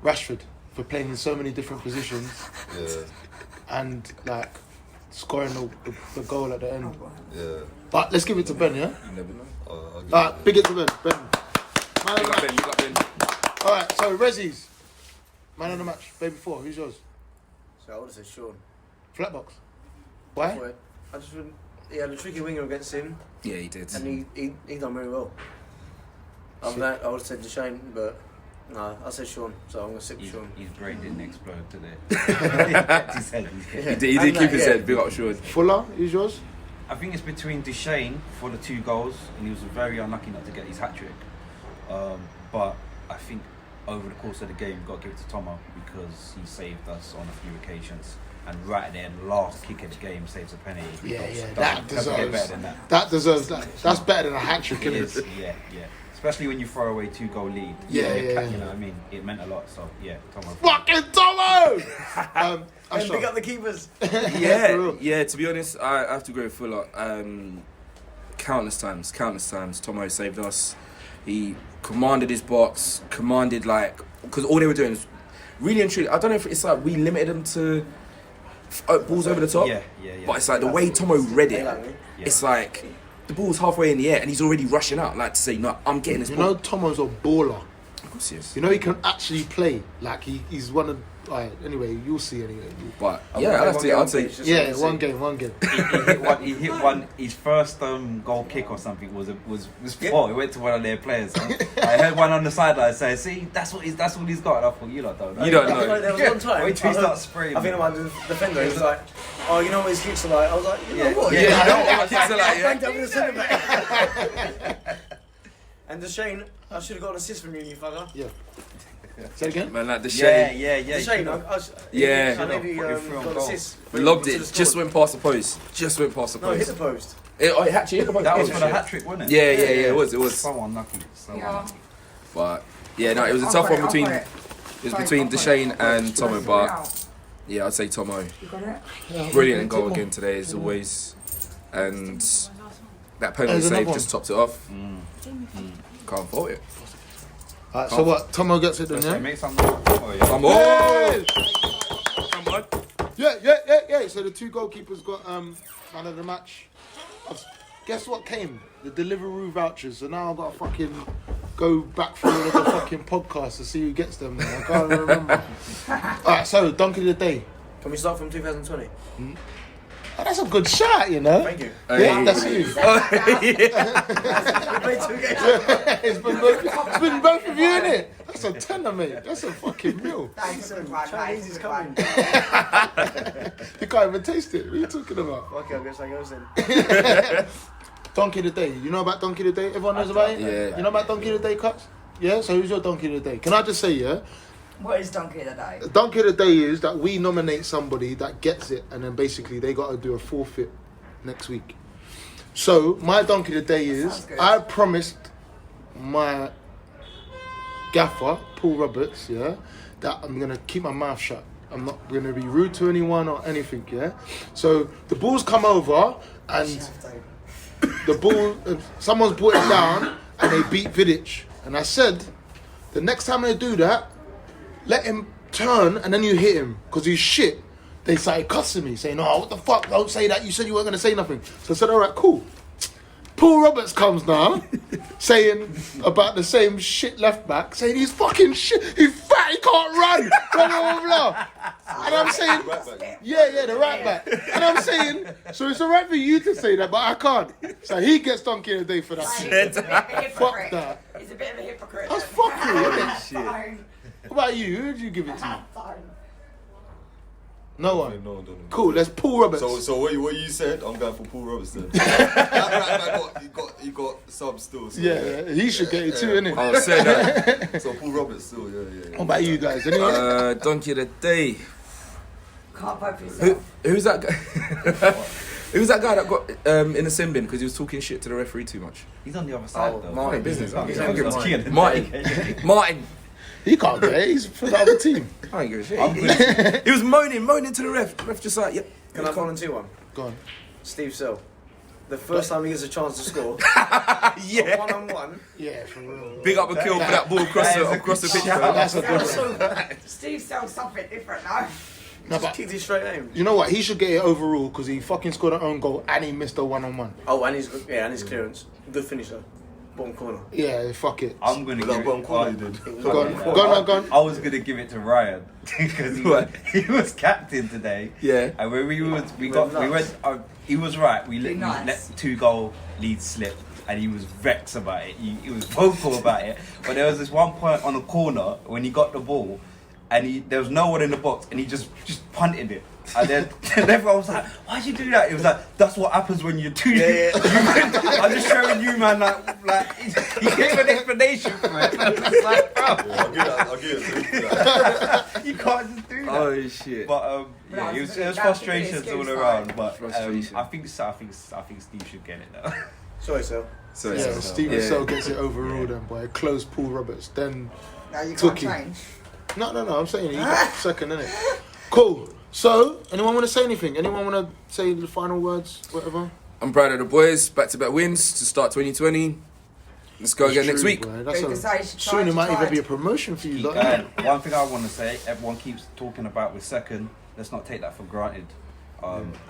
Rashford for playing in so many different positions. Yeah. And like scoring the goal at the end. Yeah. But let's give it to Ben, yeah? You never know. Alright, big it to Ben. Ben. Man of the match. You got Ben. Alright, so Ressies. Man of the match. Baby 4, who's yours? So I would have said Sean. Flatbox. Why? I just wouldn't. He had a tricky winger against him, Yeah, he did. and he done very well. I would have said Deshane, but no, I said Sean, so I'm going to stick with Sean. His brain didn't explode today. He did keep his head big up short. Fuller, who's yours? I think it's between Deshane for the 2 goals, and he was very unlucky not to get his hat-trick. But I think over the course of the game, you've got to give it to Tomo because he saved us on a few occasions. And right at the end, last kick of the game saves a penalty. Yeah, Doesn't get better than that. That deserves that. That's better than a hat-trick, It isn't is, it? yeah. Especially when you throw away 2-goal lead. Yeah. You know what I mean? It meant a lot, so yeah, Tomo. Fucking Tomo! And pick up the keepers. Yeah, to be honest, I have to go with Fuller. Countless times, Tomo saved us. He commanded his box, because all they were doing is really and truly, I don't know if it's like we limited them to balls over the top. Yeah. But it's like the way Tomo read it, it's like the ball's halfway in the air and he's already rushing out, like to say, no, I'm getting this ball. You know, Tomo's a baller. Of course he is. You know, he can actually play. Like, he's one of... anyway, you'll see anyway. But, yeah, I'd say... Yeah, one game. He hit one. His first goal kick or something was poor. He went to one of their players. I heard one on the sideline say, "See, that's what he's got." And I thought, you lot don't know. You don't know. There was one time. Wait till he starts spraying. I think my defender was like, "Oh, you know what his kicks are like?" I was like, "You know what? Yeah, you know what kicks are like, Banked up in the centre back." And Deshane, I should have got an assist from you fucker. Yeah. Say again? Man, like the shade. Yeah. Deshane, Yeah. I maybe Put your through got on an goal. assist. Loved it. Just went past the post. No, hit the post. It actually hit the post. That was for the hat trick, wasn't it? Yeah, it was. So unlucky. But yeah, no, it was a tough one between. It was between Deshane and Tomo, but yeah, I'd say Tomo. You got it? Brilliant in goal again today, as always, and that penalty save just topped it off. Can't fault it. Alright, so what? Tomo gets it then, yeah? Make some noise. Come on! Come on! Yeah. So the 2 goalkeepers got man of the match. Guess what came? The Deliveroo vouchers. So now I've got to fucking go back through all of the fucking podcasts to see who gets them. Man. I can't remember. Alright, so donkey of the day. Can we start from 2020? Oh, that's a good shot, you know. Thank you. Yeah, that's you. We played 2 games. It's been both of you, innit? That's a tenner, mate. That's a fucking meal. Chinese is coming. You can't even taste it. What are you talking about? Okay, I guess I goes then. Donkey of the day. You know about donkey of the day? Everyone knows about it? Yeah. You know about donkey of the day, Cuts? Yeah? So who's your donkey of the day? Can I just say, yeah? What is donkey of the day? Donkey of the day is that we nominate somebody that gets it and then basically they got to do a forfeit next week. So my donkey of the day is I promised my gaffer, Paul Roberts, yeah, that I'm going to keep my mouth shut I'm not going to be rude to anyone or anything, yeah? So the balls come over and the ball, someone's brought it down and they beat Vidic. And I said, the next time they do that, let him turn and then you hit him because he's shit. They started cussing me, saying, "Oh, what the fuck? Don't say that. You said you weren't going to say nothing." So I said, "All right, cool." Paul Roberts comes now, saying about the same shit left back, saying he's fucking shit. He's fat. He can't run. Blah blah blah. And I'm saying, yeah, the right back. And I'm saying, so it's alright for you to say that, but I can't. So he gets donkey of the day for that. Fuck that. He's a bit of a hypocrite. That's fucking Shit. What about you? Who did you give it to? No one. No. Cool. Let's Paul Roberts. So what you said, I'm going for Paul Roberts then. That man he got subs still. So Yeah, he should get it too, innit? I'll say that. So Paul Roberts still, yeah. What about you guys? Anyone? Donkey of the day. Can't vote for yourself. Who's that guy? Who's that guy that got in the sin bin because he was talking shit to the referee too much? He's on the other side though. Martin business. Martin. Martin. He can't get it. He's for the other team. I ain't give a shit. He was moaning to the ref. The ref just like, yep. Can I volunteer one? Go on. Steve Sill. The first time he gets a chance to score, Yeah. 1-on-1. Yeah, for real. Big up a kill for that ball across the pitch. That's a good one. Steve sells something different now. No, Just but kicked his straight aim. you know what? He should get it overall because he fucking scored an own goal and he missed a one-on-one. Oh, and his clearance. Good finisher. Bottom corner. Yeah, fuck it. I'm going to Was give that it bottom corner you did? Go on. I was going to give it to Ryan because he was captain today. Yeah. And when he was right. We let 2-goal lead slip, and he was vexed about it. He was vocal about it. But there was this one point on the corner when he got the ball, and there was no one in the box, and he just punted it. And then everyone was like, "Why'd you do that?" It was like, "That's what happens when you're too." I'm just showing you, man. Like he gave an explanation for it. And it's like, bro, I'll give it. you can't just do that. Oh shit. But No, it was that's frustrations the all excuse, around. fine. But Frustration. I think Steve should get it though. Sorry, Sill. So Yeah, Steven yeah. Sell gets it overall then, boy. Close Paul Roberts. Then No, you can't Tucky. change. No, I'm saying he got second, innit? Cool. So, anyone want to say anything? Anyone want to say the final words? Whatever. I'm proud of the boys. Back-to-back wins to start 2020. Let's go again next week. Boy. Who can say she Soon it might tried? even be a promotion for you. Keep Like, going. One thing I want to say, everyone keeps talking about with second. Let's not take that for granted,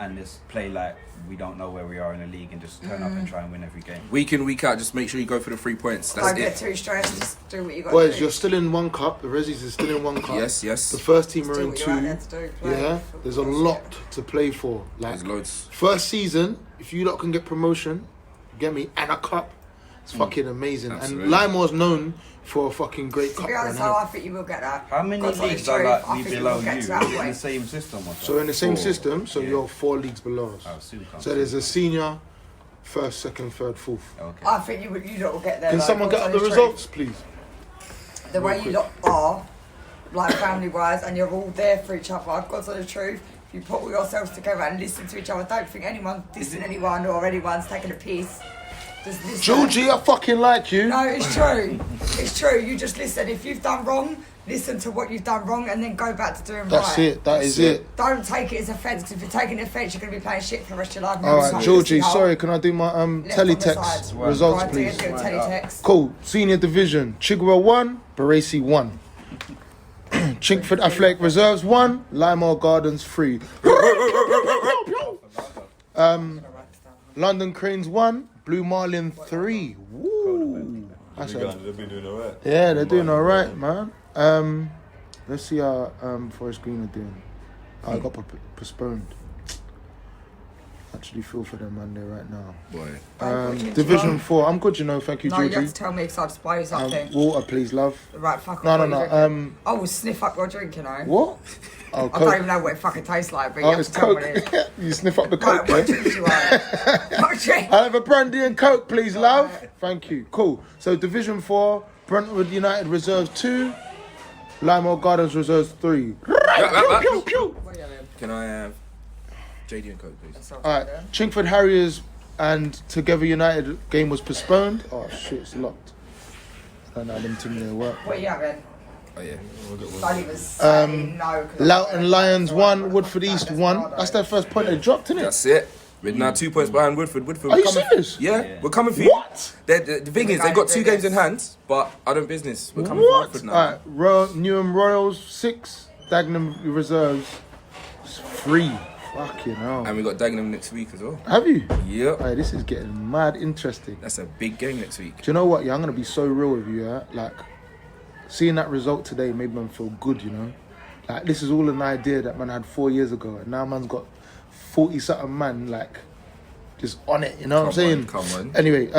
and just play like we don't know where we are in the league and just turn up and try and win every game. Week in, week out, just make sure you go for the 3 points. That's Don't get it. too stressed. Just do what you got boys, to do. you're still in one cup. The Ressies is still in one cup. Yes. The first team Just are do in what you're out there two. to do. Play Yeah, football. there's a lot to play for. Like There's loads. first season, if you lot can get promotion, get me and a cup. It's fucking amazing. Absolutely. And Lymore's known for a fucking great To cup be run. honest, innit? I think you will get that. How many God's leagues honest are truth, like I we think you below will you? get Is to it that in the point. same system or So in the same 4? system, so Yeah. you're 4 leagues below us. Oh, soon comes. So there's a senior, first, second, third, fourth. Okay. I think you lot will get there. Can like, someone get God's up the honest truth. results, please? The way Real you lot are, like family wise, and you're all there for each other. God's honest truth. If you put all yourselves together and listen to each other, don't think anyone's dissing anyone or anyone's taking a piece. Just listen. Georgie, I fucking like you. No, it's true. It's true. You just listen. If you've done wrong, listen to what you've done wrong and then go back to doing That's right. it. That is it. Don't take it as offence, because if you're taking offence, you're going to be playing shit for the rest of your life. All right, So Georgie. listen, Sorry, can I do my left on the teletext side. results, Right, do your please? deal, teletext. Cool. Senior division: Chigwell 1, Baresi 1. Chingford Athletic Reserves 1, Lymore Gardens 3. London Cranes 1, Blue Marlin 3. Woo. That's it. They've been doing alright. Yeah, they're doing all right, man. Let's see how Forest Green are doing. I got postponed. Actually feel for them, man, there right now. Boy. Division 4. I'm good, you know. Thank you, No, you have Georgie. to tell me because I'll just buy you something. Water, please, love. Right, fuck off. No. what you drinking. I will sniff up your drink, you know. What? Oh, I don't Coke. even know what it fucking tastes like, but you Oh, have it's to tell me Coke. what it is. You sniff up the Right, Coke, what yeah? drink do you want? What drink? I'll have a brandy and Coke, please, love. Right. Thank you. Cool. So, Division 4, Brentwood United Reserves 2, Lymore Gardens Reserves 3. Pew, pew. What are you having? Can I have JD and Coke, please? That sounds All right, good, Chingford Harriers and Together United game was postponed. Oh shit, it's locked. I don't know them to me at work. yeah? What are you having? Oh yeah. Sonny was saying no. 'cause Loughton Lions 1, Woodford East 1. That's their first point they dropped, innit? That's it. We're now 2 points behind Woodford. Woodford, Are we're you coming. serious? Yeah, we're coming for you. What? The thing is, they've got 2 games in hand, but I don't business. We're coming for What? Woodford now. Alright, Newham Royals 6, Dagenham Reserves 3. Fucking hell. And we got Dagenham next week as well. Have you? Yep. Hey, this is getting mad interesting. That's a big game next week. Do you know what? Yeah, I'm gonna be so real with you. Yeah, like seeing that result today made man feel good. You know, like this is all an idea that man had 4 years ago, and now man's got 40-something man like just on it. You know what I'm saying? Come on. Anyway,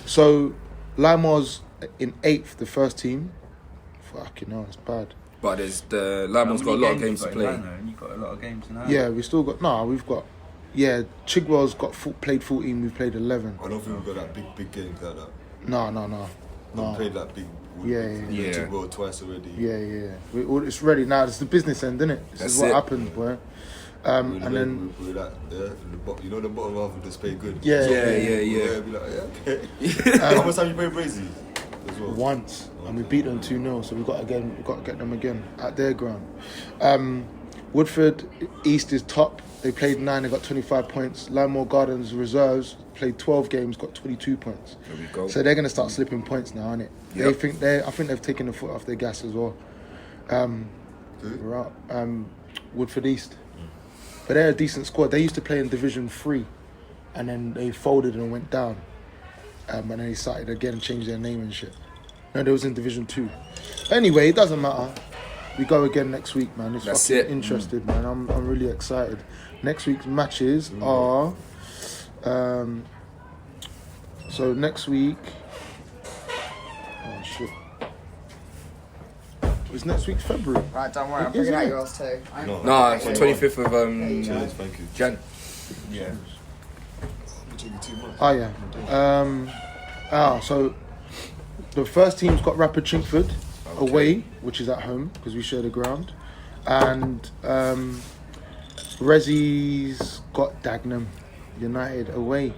so Lymore's in 8th, the first team. Fucking hell, it's bad. But there's Lymore's got a lot of games to play. And you've got a lot of games in hand. Yeah, we still got Chigwell's got played 14. We've played 11. I don't think we've got that big games like that. No. We played like big. Yeah. Chingford twice already. Yeah. It's ready now. It's the business end, isn't it? This That's is what it. happens, boy. And then we're like, you know, the bottom half of just pay good. Yeah. Be like, okay. How much time you play Ressies? As well? Once, and we beat them 2-0, so we got to get them again at their ground. Woodford East is top. They played 9, they got 25 points. Lymore Gardens Reserves played 12 games, got 22 points. There we go. So they're going to start slipping points now, aren't it? Yep. I think they've taken the foot off their gas as well. We're up. Woodford East. But they're a decent squad. They used to play in Division 3, and then they folded and went down. And then they started again, changed their name and shit. No, they was in Division 2. Anyway, it doesn't matter. We go again next week, man. It's That's fucking it. interested, man. I'm really excited. Next week's matches are... so next week... Oh, shit. Is next week February? Right, don't worry, I'm Is bringing out it? yours too. Nah, it's the 25th of Cheers, thank you. Jan. Yeah. It took you 2 months. Oh, yeah. So the first team's got Rapid Chingford away, which is at home, because we share the ground. And Ressies got Dagenham United away.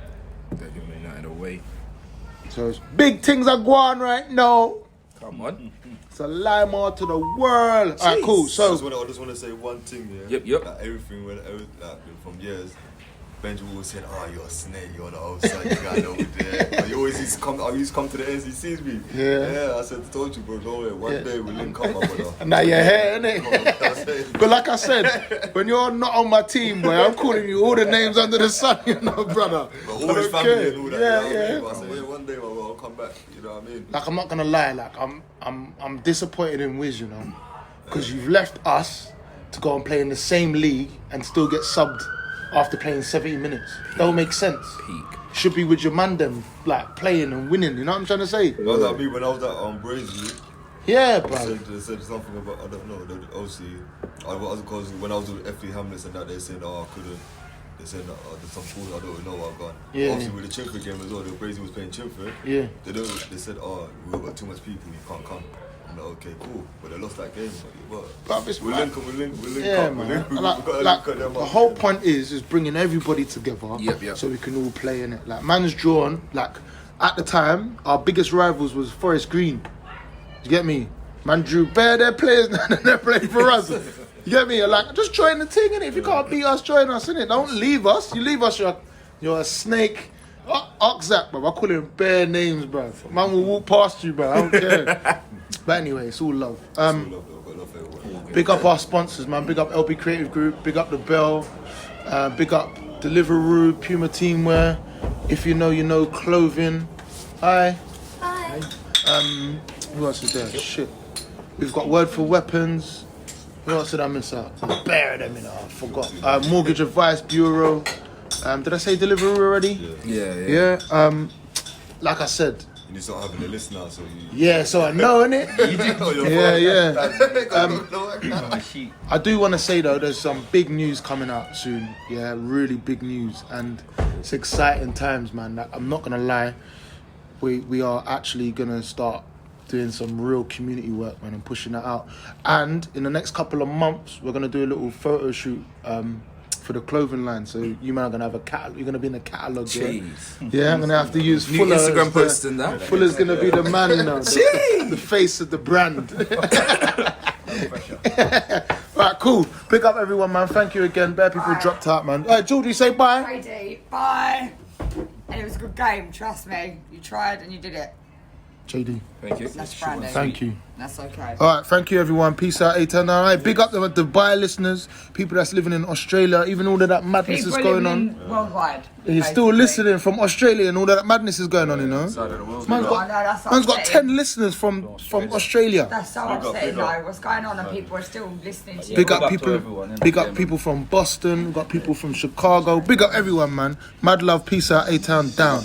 Dagenham United away. So it's big things are going on right now. Come on. It's a Lymore to the world. Alright, cool. I So just want to say one thing, yeah. Yep. Like everything from years, Benjamin always said, "Oh, you're a snake. You're on the outside. You got over there." But he always used to come. I used to come to the ends. He sees me. Yeah. I said, "Told you, bro. Don't worry. One day we'll link up, my brother." now you're here, innit? But like I said, when you're not on my team, boy, I'm calling you all the names under the sun, you know, brother. But I always don't family care. and all that. Yeah, you know what I yeah. mean? But I said, "Yeah, one day, I'll come back." You know what I mean? Like, I'm not gonna lie, like I'm disappointed in Wiz, you know, because you've left us to go and play in the same league and still get subbed after playing 70 minutes. That don't make sense. Peak. Should be with your man them, like playing and winning. You know what I'm trying to say? That was like me when I was at Brazy. Yeah, They bro. said something about, I don't know, obviously, because when I was with FE Hamlets and that, they said, "Oh, I couldn't." They said, "There's some fools I don't know I've gone." Yeah. Obviously, with the Chingford game as well, the Brazy was playing Chingford. Yeah. They said, "Oh, we've got too much people, you can't come." I'm like, "Okay, cool." But they lost that game. But It's we'll link Yeah, up. man. We've Like, got to like, link them the up. whole point is bringing everybody together. Yep. So we can all play in it. Like, man's drawn. Like, at the time, our biggest rivals was Forest Green. You get me? Man drew bare their players and they're playing for us. You get me? Like, just join the thing, innit? If you can't beat us, join us, innit? Don't leave us. You leave us, you're a snake. Oxac, bro. I call him bare names, bro. Man will walk past you, bro. I don't care. But anyway, it's all love. Big up our sponsors, man. Big up LB Creative Group. Big up The Bell. Big up Deliveroo, Puma Teamwear. If you know, you know. Clothing. Hi. Hi. Who else is there? Shit. We've got Word for Weapons. Who else did I miss out? Bear them in. I forgot. Mortgage Advice Bureau. Did I say Deliveroo already? Yeah. Yeah. Like I said. You need to start having a list now, so you... Yeah, so I know, innit? Yeah. I do want to say, though, there's some big news coming out soon. Yeah, really big news. And it's exciting times, man. Like, I'm not going to lie. We are actually going to start doing some real community work, man, and pushing that out. And in the next couple of months, we're going to do a little photo shoot for for the clothing line. So you man are gonna have a catalog. You're gonna be in the catalog. Yeah, Jeez. yeah. I'm gonna have to use New Fuller. Instagram as post and that. Fuller's gonna be the man, you know, the face of the brand. Right, cool. Pick up everyone, man. Thank you again. Bare people dropped out, man. All right, Georgie, say bye. Brady, bye. And it was a good game, trust me. You tried and you did it. JD. Thank you. That's Brandy. Thank you. That's okay. All right, thank you everyone. Peace out, A10. All right, big up the Dubai listeners, people that's living in Australia, even all of that madness People is going living on. worldwide. He's still basically. listening from Australia and all that madness is going on, you know. Side of the world. Man's I know, that's got upsetting. 10 listeners from Australia. That's so upsetting though. What's going on and people are still listening to you. Big up to people, everyone, innit? big up people from Boston, got people from Chicago. Big up everyone, man. Mad love, peace out, A-Town down.